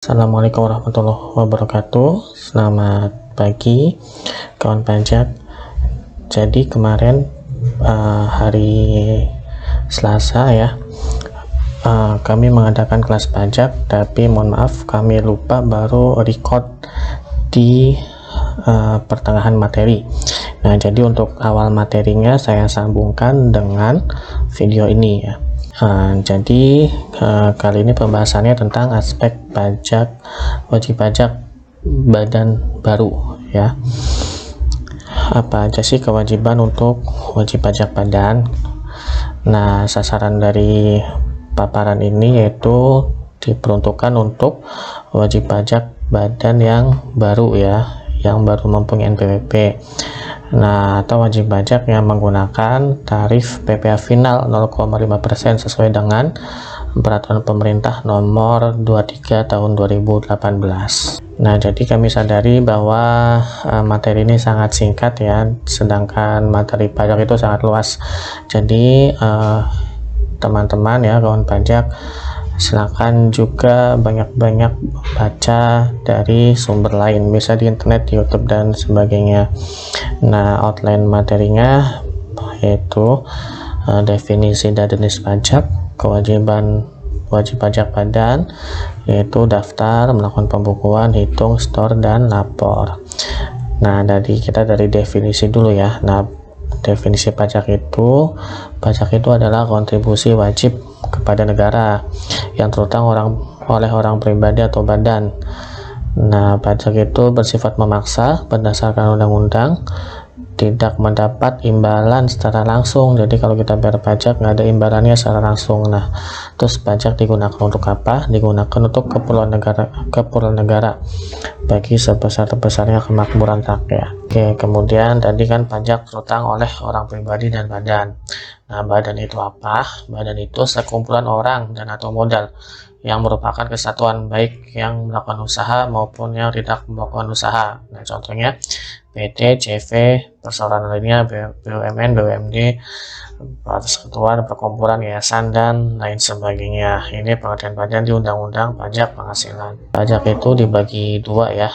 Assalamualaikum warahmatullahi wabarakatuh. Selamat pagi kawan pajak. Jadi kemarin hari Selasa ya, kami mengadakan kelas pajak, tapi mohon maaf kami lupa baru record di pertengahan materi. Nah, jadi untuk awal materinya saya sambungkan dengan video ini ya. Jadi kali ini pembahasannya tentang aspek pajak, wajib pajak badan baru ya. Apa aja sih kewajiban untuk wajib pajak badan? Nah, sasaran dari paparan ini yaitu diperuntukkan untuk wajib pajak badan yang baru ya, yang baru mempunyai NPWP. Nah, atau wajib pajak yang menggunakan tarif PPh final 0,5% sesuai dengan peraturan pemerintah nomor 23 tahun 2018. Nah, jadi kami sadari bahwa materi ini sangat singkat ya, sedangkan materi pajak itu sangat luas. Jadi teman-teman ya, kawan pajak, silakan juga banyak-banyak baca dari sumber lain, bisa di internet, di YouTube dan sebagainya. Nah, outline materinya yaitu definisi dan jenis pajak, kewajiban wajib pajak badan, yaitu daftar, melakukan pembukuan, hitung, store, dan lapor. Nah, dari definisi dulu ya. Nah, definisi pajak itu adalah kontribusi wajib kepada negara yang terutang oleh orang pribadi atau badan. Nah, pajak itu bersifat memaksa berdasarkan undang-undang, tidak mendapat imbalan secara langsung. Jadi kalau kita bayar pajak nggak ada imbalannya secara langsung. Nah, terus pajak digunakan untuk apa? Digunakan untuk keperluan negara bagi sebesar-besarnya kemakmuran rakyat. Oke, kemudian tadi kan pajak terutang oleh orang pribadi dan badan. Nah, badan itu apa? Badan itu sekumpulan orang dan atau modal yang merupakan kesatuan baik yang melakukan usaha maupun yang tidak melakukan usaha. Nah, contohnya PT, CV, perseroan lainnya, BUMN, BUMD, persekutuan, perkumpulan, yayasan, dan lain sebagainya. Ini pengertian pajak di Undang-Undang Pajak Penghasilan. Pajak itu dibagi dua ya,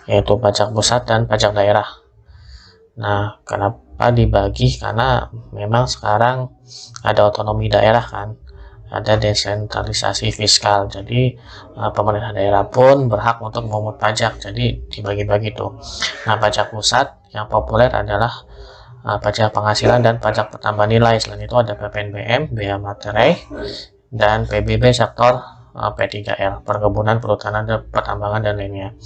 yaitu pajak pusat dan pajak daerah. Nah, kenapa dibagi? Karena memang sekarang ada otonomi daerah kan, ada desentralisasi fiskal. Jadi pemerintah daerah pun berhak untuk memungut pajak. Jadi dibagi-bagi tuh. Nah, pajak pusat yang populer adalah pajak penghasilan dan pajak pertambahan nilai. Selain itu ada PPNBM, Bea Materai, dan PBB sektor P3R, perkebunan, perhutanan, dan pertambangan dan lainnya.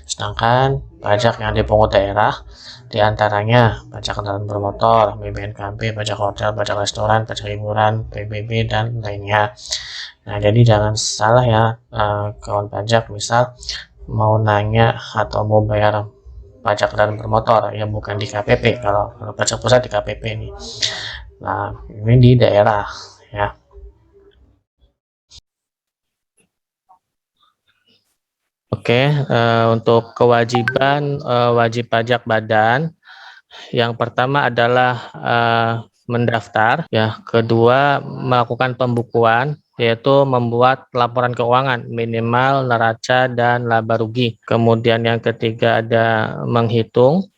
Sedangkan pajak yang dipungut daerah diantaranya pajak kendaraan bermotor, BBNKB, pajak hotel, pajak restoran, pajak hiburan, PBB, dan lainnya. Nah, jadi jangan salah ya kawan pajak, misal mau nanya atau mau bayar pajak kendaraan bermotor ya bukan di KPP. Kalau pajak pusat di KPP nih. Nah, ini di daerah ya. Oke, untuk kewajiban wajib pajak badan, yang pertama adalah mendaftar, ya. Kedua, melakukan pembukuan, yaitu membuat laporan keuangan minimal neraca dan laba rugi. Kemudian yang ketiga ada menghitung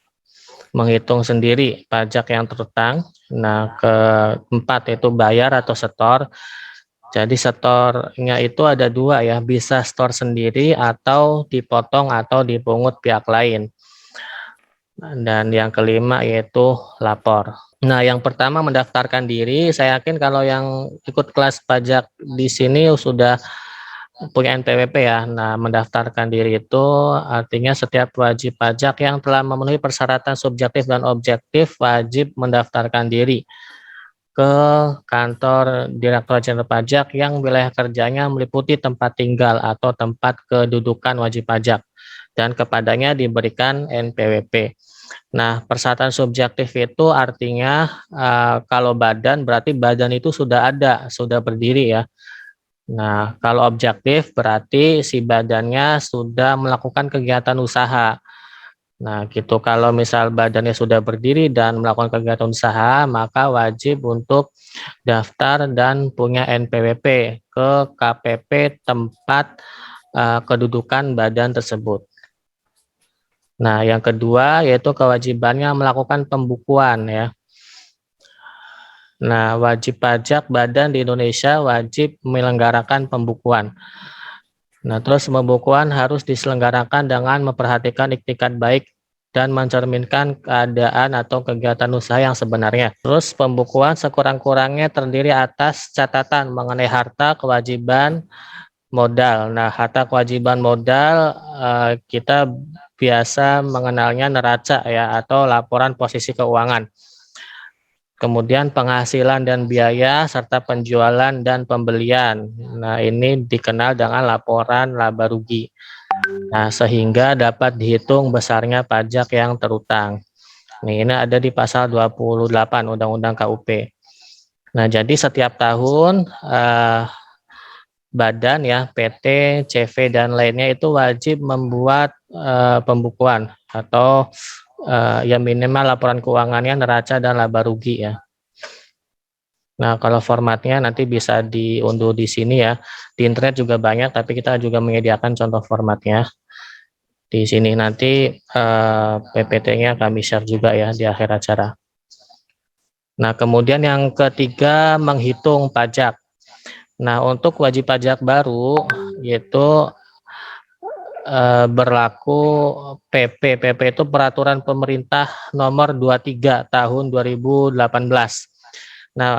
sendiri pajak yang terutang. Nah, keempat yaitu bayar atau setor. Jadi setornya itu ada dua ya, bisa setor sendiri atau dipotong atau dipungut pihak lain. Dan yang kelima yaitu lapor. Nah, yang pertama mendaftarkan diri. Saya yakin kalau yang ikut kelas pajak di sini sudah punya NPWP ya. Nah, mendaftarkan diri itu artinya setiap wajib pajak yang telah memenuhi persyaratan subjektif dan objektif wajib mendaftarkan diri ke kantor Direktorat Jenderal Pajak yang wilayah kerjanya meliputi tempat tinggal atau tempat kedudukan wajib pajak dan kepadanya diberikan NPWP. Nah, persyaratan subjektif itu artinya kalau badan berarti badan itu sudah ada, sudah berdiri ya. Nah, kalau objektif berarti si badannya sudah melakukan kegiatan usaha. Nah, gitu. Kalau misal badannya sudah berdiri dan melakukan kegiatan usaha, maka wajib untuk daftar dan punya NPWP ke KPP tempat kedudukan badan tersebut. Nah, yang kedua yaitu kewajibannya melakukan pembukuan ya. Nah, wajib pajak badan di Indonesia wajib menyelenggarakan pembukuan. Nah, terus pembukuan harus diselenggarakan dengan memperhatikan iktikat baik dan mencerminkan keadaan atau kegiatan usaha yang sebenarnya. Terus pembukuan sekurang-kurangnya terdiri atas catatan mengenai harta, kewajiban, modal. Nah, harta kewajiban modal kita biasa mengenalnya neraca ya atau laporan posisi keuangan. Kemudian penghasilan dan biaya serta penjualan dan pembelian. Nah, ini dikenal dengan laporan laba rugi. Nah, sehingga dapat dihitung besarnya pajak yang terutang. Nih, ini ada di pasal 28 Undang-Undang KUP. Nah, jadi setiap tahun badan ya PT, CV dan lainnya itu wajib membuat pembukuan atau ya minimal laporan keuangannya neraca dan laba rugi ya. Nah, kalau formatnya nanti bisa diunduh di sini ya. Di internet juga banyak, tapi kita juga menyediakan contoh formatnya. Di sini nanti PPT-nya kami share juga ya di akhir acara. Nah, kemudian yang ketiga menghitung pajak. Nah, untuk wajib pajak baru yaitu berlaku PP. PP itu Peraturan Pemerintah Nomor 23 Tahun 2018. Nah,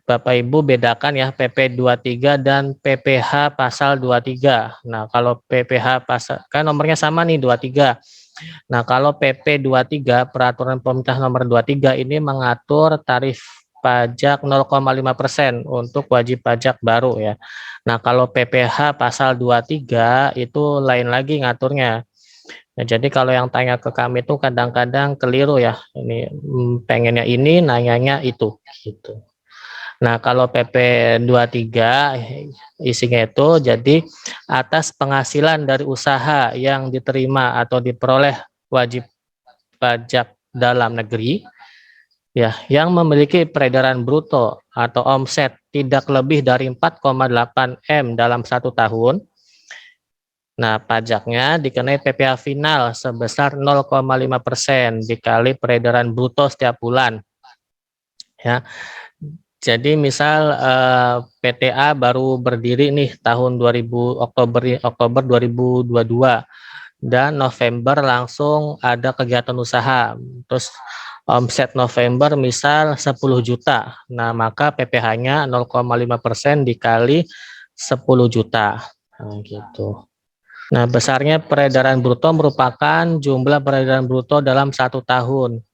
Bapak Ibu bedakan ya PP 23 dan PPh pasal 23. Nah, kalau PPh pasal kan nomornya sama nih 23. Nah, kalau PP 23 Peraturan Pemerintah Nomor 23 ini mengatur tarif pajak 0,5% untuk wajib pajak baru ya. Nah, kalau PPh pasal 23 itu lain lagi ngaturnya. Nah, jadi kalau yang tanya ke kami itu kadang-kadang keliru ya. Ini pengennya ini, nanyanya itu gitu. Nah, kalau PP 23 isinya itu jadi atas penghasilan dari usaha yang diterima atau diperoleh wajib pajak dalam negeri ya yang memiliki peredaran bruto atau omset tidak lebih dari 4,8 M dalam 1 tahun. Nah, pajaknya dikenai PPh final sebesar 0,5% dikali peredaran bruto setiap bulan. Ya. Jadi misal PTA baru berdiri nih tahun Oktober 2022 dan November langsung ada kegiatan usaha. Terus omset November misal 10 juta. Nah, maka PPh-nya 0,5% dikali 10 juta. Nah, gitu. Nah, besarnya peredaran bruto merupakan jumlah peredaran bruto dalam 1 tahun.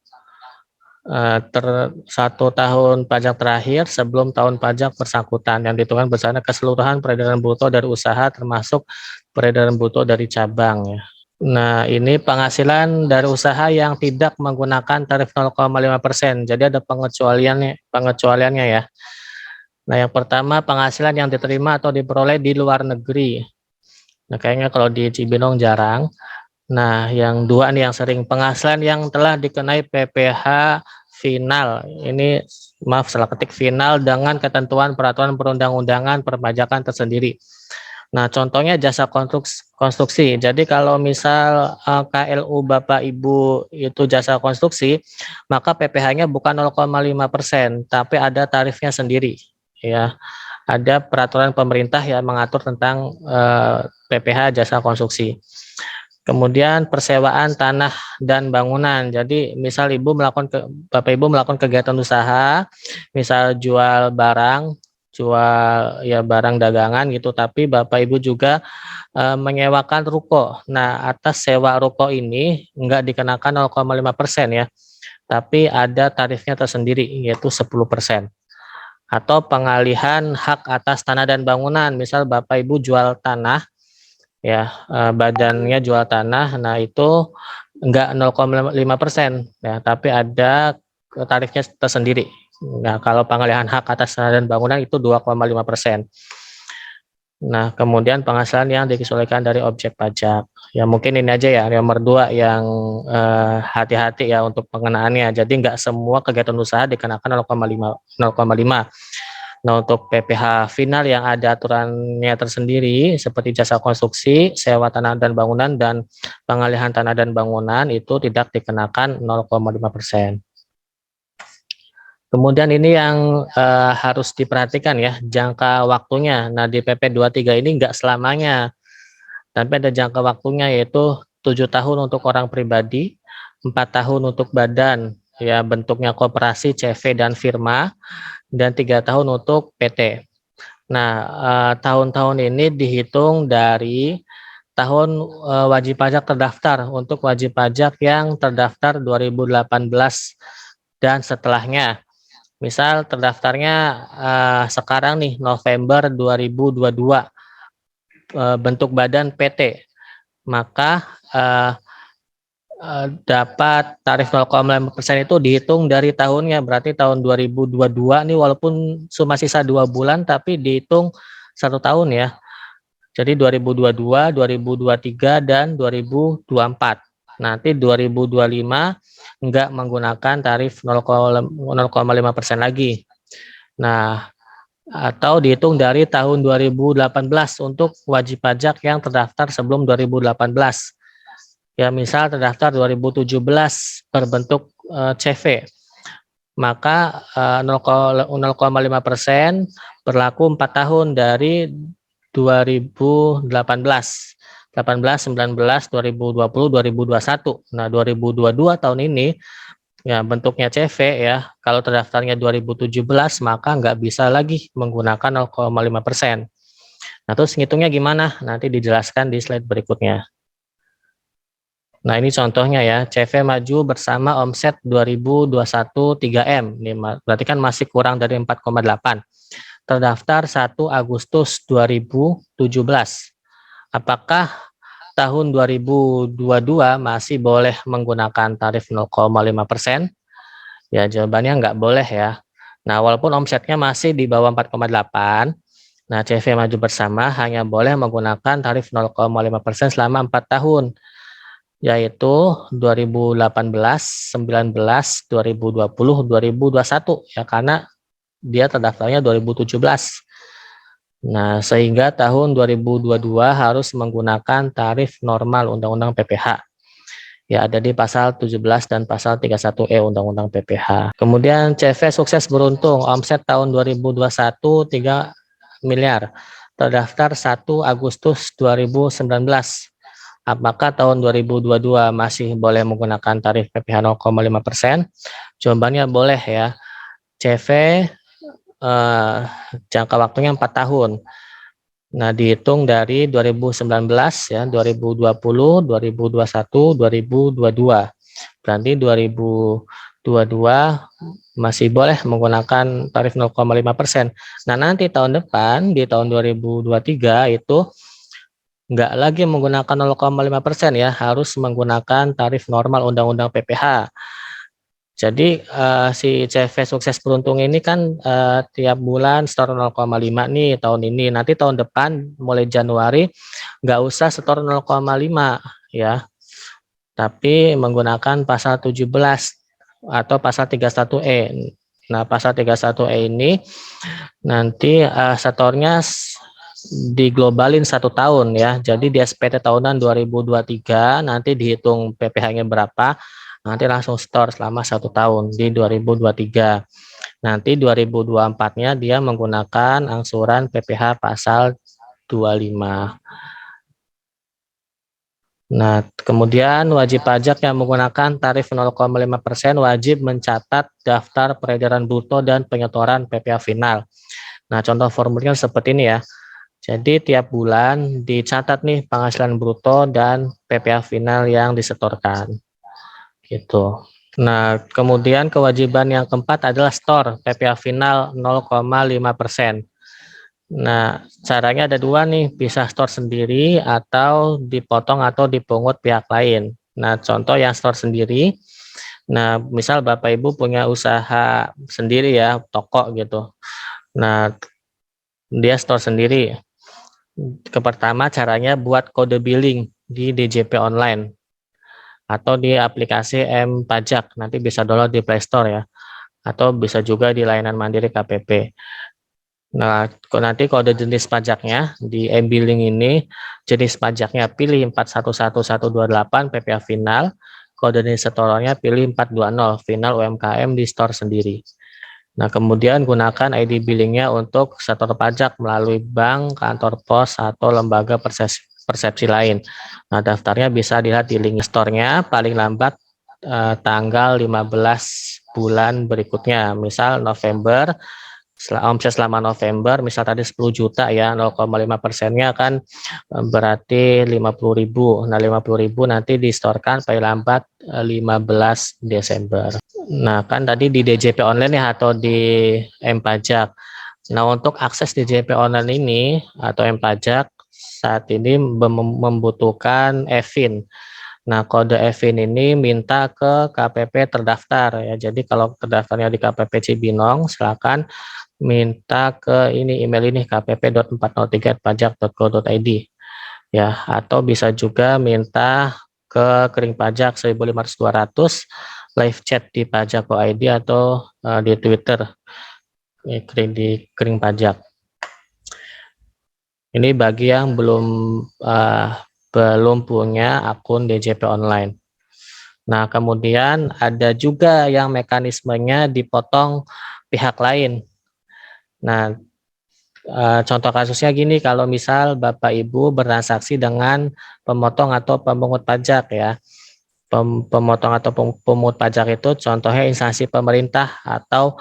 1 tahun pajak terakhir sebelum tahun pajak bersangkutan yang dihitungkan besarnya keseluruhan peredaran bruto dari usaha termasuk peredaran bruto dari cabang ya. Nah, ini penghasilan dari usaha yang tidak menggunakan tarif 0,5%. Jadi ada pengecualiannya ya. Nah, yang pertama penghasilan yang diterima atau diperoleh di luar negeri. Nah, kayaknya kalau di Cibinong jarang. Nah, yang dua nih yang sering penghasilan yang telah dikenai PPh final. Ini maaf salah ketik final dengan ketentuan peraturan perundang-undangan perpajakan tersendiri. Nah, contohnya jasa konstruksi. Jadi kalau misal KLU Bapak Ibu itu jasa konstruksi, maka PPh-nya bukan 0,5%, tapi ada tarifnya sendiri ya. Ada peraturan pemerintah yang mengatur tentang PPh jasa konstruksi. Kemudian persewaan tanah dan bangunan. Jadi misal Bapak Ibu melakukan kegiatan usaha, misal jual barang, jual ya barang dagangan gitu, tapi Bapak Ibu juga menyewakan ruko. Nah, atas sewa ruko ini enggak dikenakan 0,5% ya, tapi ada tarifnya tersendiri yaitu 10%. Atau pengalihan hak atas tanah dan bangunan, misal Bapak Ibu jual tanah ya, badannya jual tanah, nah itu enggak 0,5% ya, tapi ada tarifnya tersendiri. Nah, kalau pengalihan hak atas tanah dan bangunan itu 2,5%. Nah, kemudian penghasilan yang dikecualikan dari objek pajak. Ya mungkin ini aja ya, nomor 2 yang hati-hati ya untuk pengenaannya. Jadi enggak semua kegiatan usaha dikenakan 0,5. Nah, untuk PPh final yang ada aturannya tersendiri seperti jasa konstruksi, sewa tanah dan bangunan, dan pengalihan tanah dan bangunan itu tidak dikenakan 0,5%. Kemudian ini yang harus diperhatikan ya, jangka waktunya. Nah, di PP 23 ini enggak selamanya, tapi ada jangka waktunya yaitu 7 tahun untuk orang pribadi, 4 tahun untuk badan, ya bentuknya koperasi, CV, dan firma, dan 3 tahun untuk PT. Nah, tahun-tahun ini dihitung dari tahun wajib pajak terdaftar untuk wajib pajak yang terdaftar 2018 dan setelahnya. Misal terdaftarnya sekarang nih November 2022, bentuk badan PT, maka dapat tarif 0,5% itu dihitung dari tahunnya, berarti tahun 2022 nih walaupun cuma sisa 2 bulan tapi dihitung 1 tahun ya. Jadi 2022, 2023, dan 2024. Nanti 2025 enggak menggunakan tarif 0,5% lagi. Nah, atau dihitung dari tahun 2018 untuk wajib pajak yang terdaftar sebelum 2018. Ya, misal terdaftar 2017 berbentuk CV, maka 0,5% berlaku 4 tahun dari 2018, 18, 19, 2020, 2021. Nah, 2022 tahun ini ya bentuknya CV ya. Kalau terdaftarnya 2017 maka nggak bisa lagi menggunakan 0,5%. Nah, terus ngitungnya gimana? Nanti dijelaskan di slide berikutnya. Nah, ini contohnya ya, CV maju bersama omset 2021 3M. Ini berarti kan masih kurang dari 4,8. Terdaftar 1 Agustus 2017. Apakah tahun 2022 masih boleh menggunakan tarif 0,5%? Ya, jawabannya nggak boleh ya. Nah, walaupun omsetnya masih di bawah 4,8, nah CV maju bersama hanya boleh menggunakan tarif 0,5% selama 4 tahun, yaitu 2018, 19, 2020, 2021 ya, karena dia terdaftarnya 2017. Nah, sehingga tahun 2022 harus menggunakan tarif normal Undang-Undang PPh. Ya, ada di pasal 17 dan pasal 31E Undang-Undang PPh. Kemudian CV sukses beruntung, omset tahun 2021 3 miliar. Terdaftar 1 Agustus 2019. Apakah tahun 2022 masih boleh menggunakan tarif PPh 0,5%? Jawabannya boleh ya. CV jangka waktunya 4 tahun. Nah, dihitung dari 2019 ya, 2020, 2021, 2022. Berarti 2022 masih boleh menggunakan tarif 0,5%. Nah, nanti tahun depan di tahun 2023 itu enggak lagi menggunakan 0,5% ya, harus menggunakan tarif normal Undang-Undang PPh. Jadi si CV sukses beruntung ini kan tiap bulan setor 0,5 nih tahun ini. Nanti tahun depan mulai Januari nggak usah setor 0,5 ya, tapi menggunakan pasal 17 atau pasal 31E. Nah, pasal 31E ini nanti setornya diglobalin 1 tahun ya. Jadi di SPT tahunan 2023 nanti dihitung PPh-nya berapa, nanti langsung store selama 1 tahun di 2023. Nanti 2024-nya dia menggunakan angsuran PPh pasal 25. Nah, kemudian wajib pajak yang menggunakan tarif 0,5% wajib mencatat daftar peredaran bruto dan penyetoran PPh final. Nah, contoh formulirnya seperti ini ya. Jadi tiap bulan dicatat nih penghasilan bruto dan PPh final yang disetorkan. Gitu. Nah, kemudian kewajiban yang keempat adalah store PPh final 0,5%. Nah, caranya ada 2 nih, bisa store sendiri atau dipotong atau dipungut pihak lain. Nah, contoh yang store sendiri, nah misal Bapak Ibu punya usaha sendiri ya, toko gitu. Nah, dia store sendiri. Pertama caranya buat kode billing di DJP online atau di aplikasi M-Pajak, nanti bisa download di Play Store ya, atau bisa juga di layanan mandiri KPP. Nah, nanti kode jenis pajaknya di e-billing ini, jenis pajaknya pilih 411128 PPh final, kode jenis setorannya pilih 420 final UMKM di store sendiri. Nah, kemudian gunakan ID billingnya untuk setor pajak melalui bank, kantor pos, atau lembaga persepsi lain. Nah, daftarnya bisa dilihat di link store-nya paling lambat tanggal 15 bulan berikutnya, misal November. Omset selama November, misal tadi 10 juta ya, 0,5%-nya kan berarti 50.000. Nah, 50.000 nanti distorkan paling lambat 15 Desember. Nah, kan tadi di DJP online ya atau di M-Pajak. Nah, untuk akses DJP online ini atau M-Pajak saat ini membutuhkan EVIN. Nah, kode EVIN ini minta ke KPP terdaftar ya. Jadi kalau terdaftarnya di KPP Cibinong, silakan minta ke ini email ini kpp.403@pajak.go.id ya, atau bisa juga minta ke Kering Pajak 1.500-200 live chat di pajak.go.id atau di Twitter di Kering Pajak. Ini bagi yang belum punya akun DJP online. Nah, kemudian ada juga yang mekanismenya dipotong pihak lain. Nah, contoh kasusnya gini, kalau misal Bapak Ibu bertransaksi dengan pemotong atau pemungut pajak ya. Pemotong atau pemungut pajak itu contohnya instansi pemerintah atau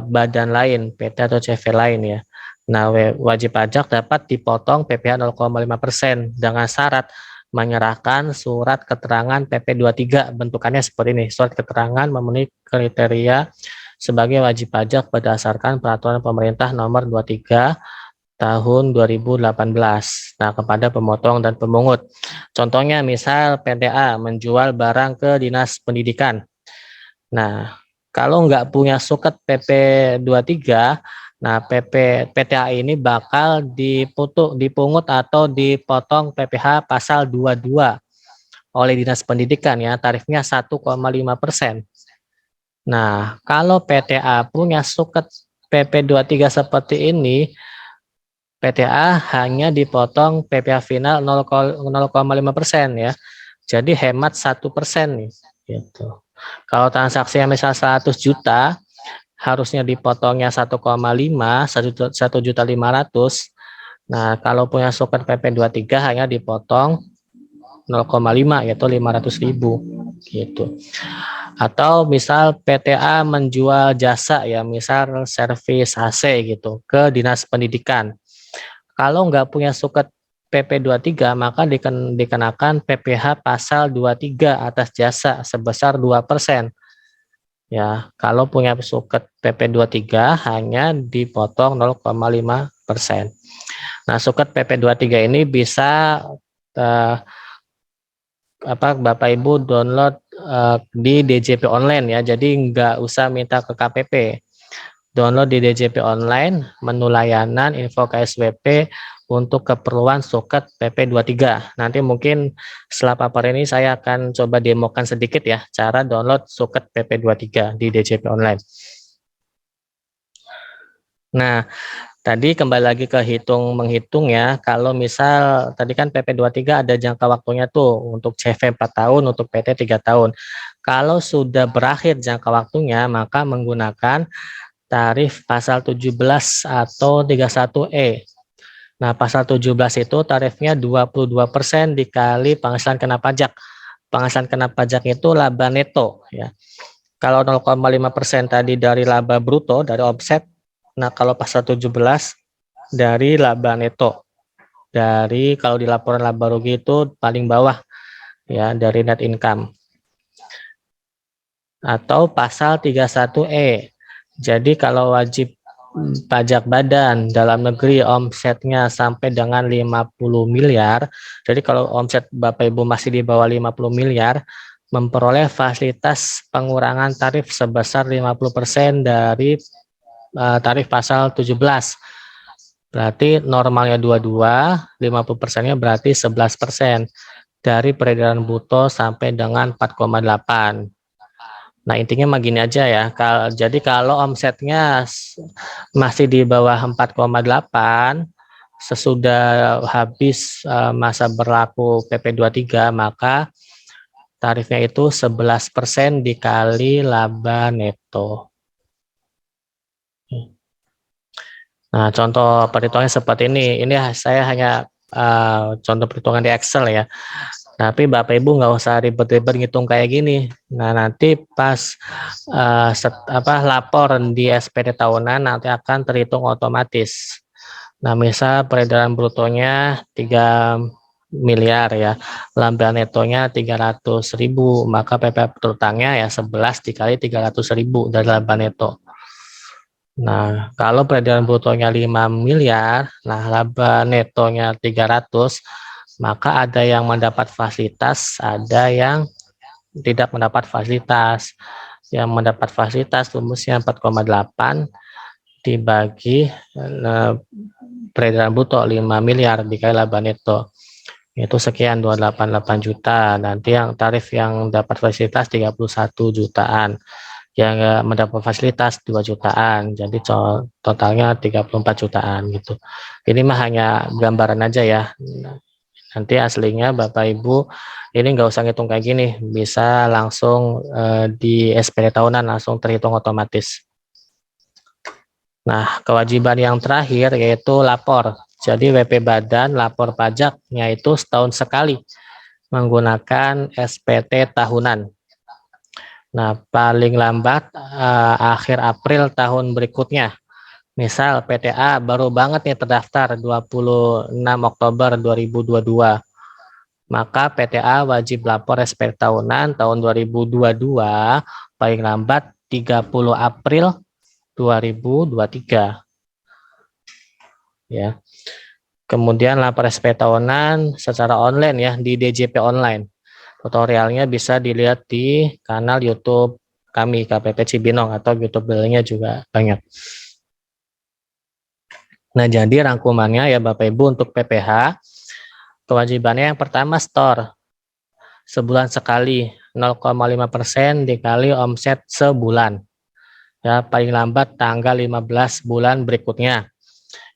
badan lain, PT atau CV lain ya. Nah, wajib pajak dapat dipotong PPh 0,5% dengan syarat menyerahkan surat keterangan PP 23, bentukannya seperti ini, surat keterangan memenuhi kriteria sebagai wajib pajak berdasarkan peraturan pemerintah nomor 23 tahun 2018. Nah, kepada pemotong dan pemungut. Contohnya misal PTA menjual barang ke Dinas Pendidikan. Nah, kalau nggak punya suket PP 23, nah PTA ini bakal dipungut atau dipotong PPh pasal 22 oleh Dinas Pendidikan ya, tarifnya 1,5%. Nah, kalau PTA punya suket PP 23 seperti ini, PTA hanya dipotong PPh final 0,5% ya. Jadi hemat 1% nih. Gitu. Kalau transaksinya misal 100 juta, harusnya dipotongnya 1,5, 1.500.000. Nah, kalau punya suket PP 23 hanya dipotong 0,5 yaitu 500.000 gitu. Atau misal PTA menjual jasa ya, misal servis AC gitu ke Dinas Pendidikan. Kalau nggak punya suket PP 23, maka dikenakan PPh pasal 23 atas jasa sebesar 2%. Ya, kalau punya suket PP 23 hanya dipotong 0,5%. Nah, suket PP 23 ini bisa Bapak Ibu download di DJP online ya. Jadi nggak usah minta ke KPP. Download di DJP online, menu layanan, info KSWP untuk keperluan suket PP 23. Nanti mungkin setelah paparan ini saya akan coba demokan sedikit ya cara download suket PP 23 di DJP online. Nah, tadi kembali lagi ke menghitung ya. Kalau misal tadi kan PP 23 ada jangka waktunya tuh untuk CV 4 tahun, untuk PT 3 tahun. Kalau sudah berakhir jangka waktunya, maka menggunakan tarif pasal 17 atau 31E. Nah, pasal 17 itu tarifnya 22% dikali penghasilan kena pajak. Penghasilan kena pajak itu laba neto ya. Kalau 0,5% tadi dari laba bruto, dari omset. Nah, kalau pasal 17 dari laba neto. Dari kalau di laporan laba rugi itu paling bawah ya, dari net income. Atau pasal 31E. Jadi kalau wajib pajak badan dalam negeri omsetnya sampai dengan 50 miliar, jadi kalau omset Bapak Ibu masih di bawah 50 miliar, memperoleh fasilitas pengurangan tarif sebesar 50% dari tarif pasal 17. Berarti normalnya 22, 50%-nya berarti 11% dari peredaran bruto sampai dengan 4,8. Nah, intinya mah gini aja ya. Jadi kalau omsetnya masih di bawah 4,8 sesudah habis masa berlaku PP 23, maka tarifnya itu 11% dikali laba neto. Nah, contoh perhitungannya seperti ini. Ini saya hanya contoh perhitungan di Excel ya. Tapi Bapak Ibu nggak usah ribet-ribet ngitung kayak gini. Nah, nanti pas lapor di SPD tahunan nanti akan terhitung otomatis. Nah, misal peredaran brutonya 3 miliar ya, laba netonya 300.000, maka PP terutangnya ya 11 dikali 300.000 dari laba neto. Nah, kalau peredaran brutonya 5 miliar, nah laba netonya 300, maka ada yang mendapat fasilitas, ada yang tidak mendapat fasilitas. Yang mendapat fasilitas rumusnya 4,8 dibagi peredaran bruto 5 miliar dikali laba neto. Itu sekian 288 juta. Nanti yang tarif yang dapat fasilitas 31 jutaan. Yang nggak mendapat fasilitas 2 jutaan, jadi totalnya 34 jutaan gitu. Ini mah hanya gambaran aja ya. Nanti aslinya Bapak Ibu ini nggak usah ngitung kayak gini, bisa langsung di SPD tahunan langsung terhitung otomatis. Nah, kewajiban yang terakhir yaitu lapor. Jadi WP Badan lapor pajaknya itu setahun sekali menggunakan SPT tahunan. Nah, paling lambat akhir April tahun berikutnya. Misal PTA baru banget nih terdaftar 26 Oktober 2022. Maka PTA wajib lapor SP tahunan tahun 2022 paling lambat 30 April 2023. Ya. Kemudian lapor SP tahunan secara online ya di DJP online. Tutorialnya bisa dilihat di kanal YouTube kami KPP Cibinong atau YouTube belinya juga banyak. Nah, jadi rangkumannya ya Bapak Ibu untuk PPH, kewajibannya yang pertama store. Sebulan sekali 0,5% dikali omset sebulan. Ya, paling lambat tanggal 15 bulan berikutnya.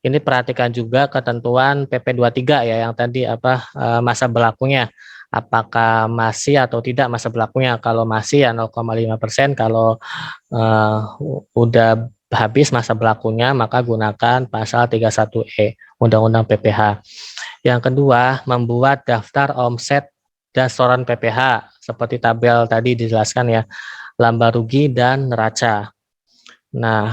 Ini perhatikan juga ketentuan PP 23 ya yang tadi masa berlakunya. Apakah masih atau tidak masa berlakunya? Kalau masih ya 0,5%, kalau udah habis masa berlakunya maka gunakan pasal 31E Undang-Undang PPH. Yang kedua, membuat daftar omset dan setoran PPH seperti tabel tadi dijelaskan ya, laba rugi dan neraca. Nah,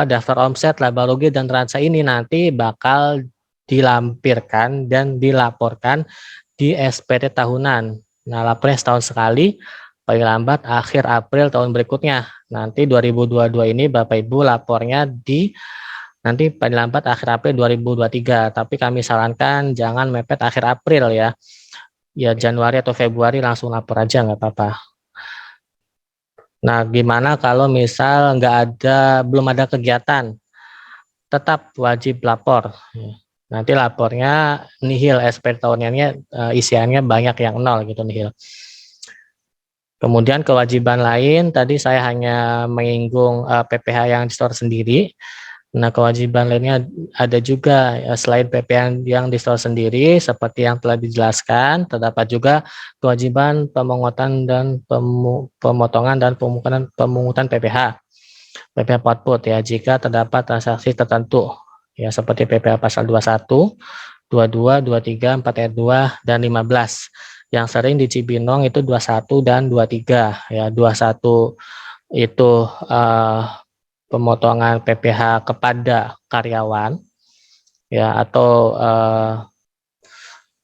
daftar omset, laba rugi dan neraca ini nanti bakal dilampirkan dan dilaporkan di SPD tahunan. Nah, lapornya setahun sekali, paling lambat akhir April tahun berikutnya. Nanti 2022 ini Bapak Ibu lapornya nanti paling lambat akhir April 2023. Tapi kami sarankan jangan mepet akhir April ya. Ya Januari atau Februari langsung lapor aja nggak apa-apa. Nah, gimana kalau misal belum ada kegiatan, tetap wajib lapor. Nanti lapornya nihil, SP tahunannya isiannya banyak yang nol gitu nihil. Kemudian kewajiban lain, tadi saya hanya menyinggung PPH yang di store sendiri. Nah, kewajiban lainnya ada juga ya, selain PP yang di store sendiri, seperti yang telah dijelaskan, terdapat juga kewajiban pemungutan dan pemotongan dan pemungutan PPH, PPH output ya, jika terdapat transaksi tertentu, ya seperti PPH pasal 21, 22, 23, 4 ayat 2, dan 15. Yang sering di Cibinong itu 21 dan 23, ya 21 itu pemotongan PPH kepada karyawan ya atau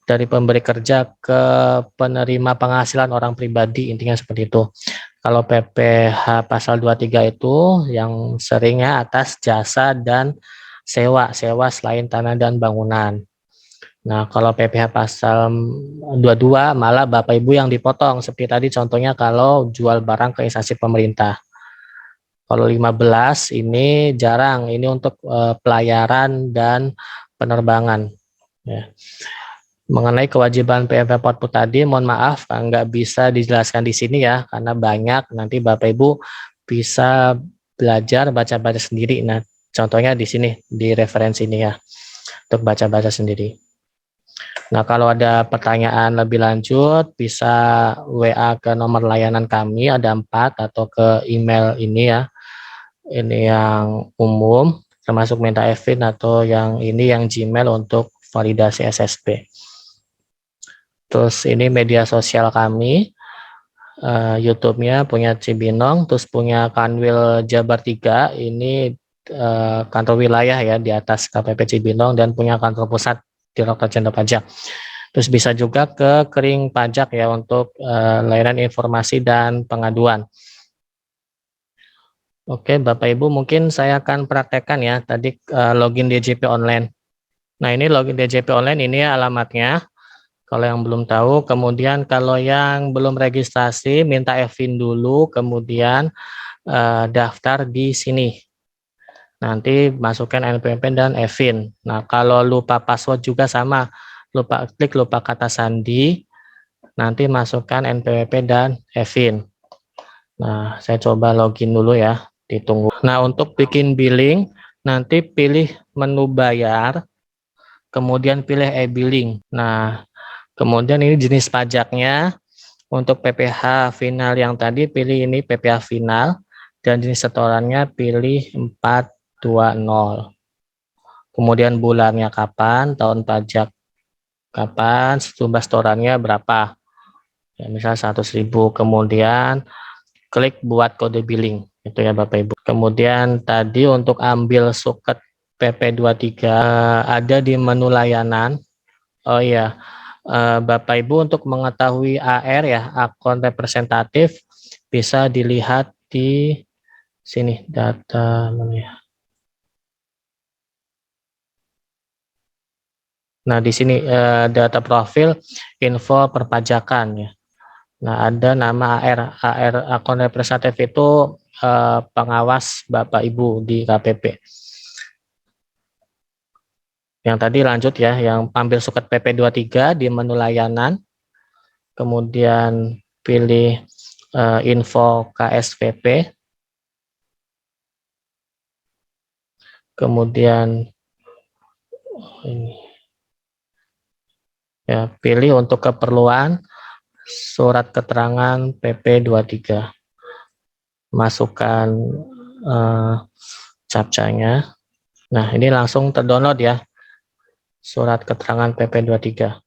dari pemberi kerja ke penerima penghasilan orang pribadi, intinya seperti itu. Kalau PPH pasal 23 itu yang seringnya atas jasa dan sewa selain tanah dan bangunan. Nah, kalau PPH pasal 22 malah Bapak Ibu yang dipotong, seperti tadi contohnya kalau jual barang ke instansi pemerintah. Kalau 15 ini jarang, ini untuk pelayaran dan penerbangan. Ya. Mengenai kewajiban PMP output tadi, mohon maaf nggak bisa dijelaskan di sini ya, karena banyak. Nanti Bapak Ibu bisa belajar baca-baca sendiri. Nah, contohnya di sini, di referensi ini ya, untuk baca-baca sendiri. Nah, kalau ada pertanyaan lebih lanjut, bisa WA ke nomor layanan kami, ada 4, atau ke email ini ya. Ini yang umum, termasuk minta Evin, atau yang ini yang Gmail untuk validasi SSB. Terus ini media sosial kami, YouTube-nya punya Cibinong, terus punya Kanwil Jabar 3, ini kantor wilayah ya di atas KPP Cibinong, dan punya kantor pusat Direktorat Jenderal Pajak. Terus bisa juga ke Kering Pajak ya untuk layanan informasi dan pengaduan. Oke, Bapak Ibu, mungkin saya akan praktekkan ya tadi login DJP online. Nah, ini login DJP online, ini ya alamatnya. Kalau yang belum tahu, kemudian kalau yang belum registrasi, minta Evin dulu, kemudian daftar di sini. Nanti masukkan NPWP dan Evin. Nah, kalau lupa password juga sama, lupa kata sandi, nanti masukkan NPWP dan Evin. Nah, saya coba login dulu ya, ditunggu. Nah, untuk bikin billing, nanti pilih menu bayar, kemudian pilih e-billing. Nah, kemudian ini jenis pajaknya, untuk PPh final yang tadi pilih ini PPh final, dan jenis setorannya pilih 420. Kemudian bulannya kapan, tahun pajak kapan, jumlah setorannya berapa. Ya, misal 100.000, kemudian klik buat kode billing, itu ya Bapak Ibu. Kemudian tadi untuk ambil suket PP23 ada di menu layanan. Oh iya, Bapak Ibu untuk mengetahui AR ya, akun representatif, bisa dilihat di sini data mana ya. Nah, di sini data profil info perpajakan ya. Nah, ada nama AR akun representatif itu pengawas Bapak Ibu di KPP. Yang tadi lanjut ya, yang ambil suket PP23 di menu layanan, kemudian pilih info KSVP, kemudian ini ya, pilih untuk keperluan surat keterangan PP23, masukkan captcha-nya. Nah, ini langsung terdownload ya surat keterangan PP23.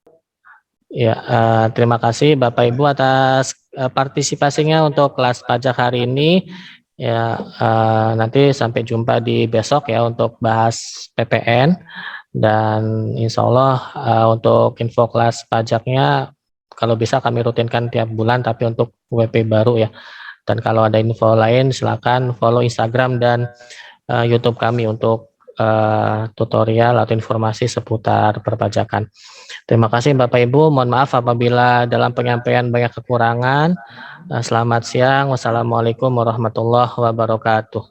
Ya, terima kasih Bapak Ibu atas partisipasinya untuk kelas pajak hari ini. Ya, nanti sampai jumpa di besok ya untuk bahas PPN, dan insya Allah untuk info kelas pajaknya kalau bisa kami rutinkan tiap bulan, tapi untuk WP baru ya. Dan kalau ada info lain silakan follow Instagram dan YouTube kami untuk tutorial atau informasi seputar perpajakan. Terima kasih Bapak Ibu, mohon maaf apabila dalam penyampaian banyak kekurangan. Selamat siang, wassalamualaikum warahmatullahi wabarakatuh.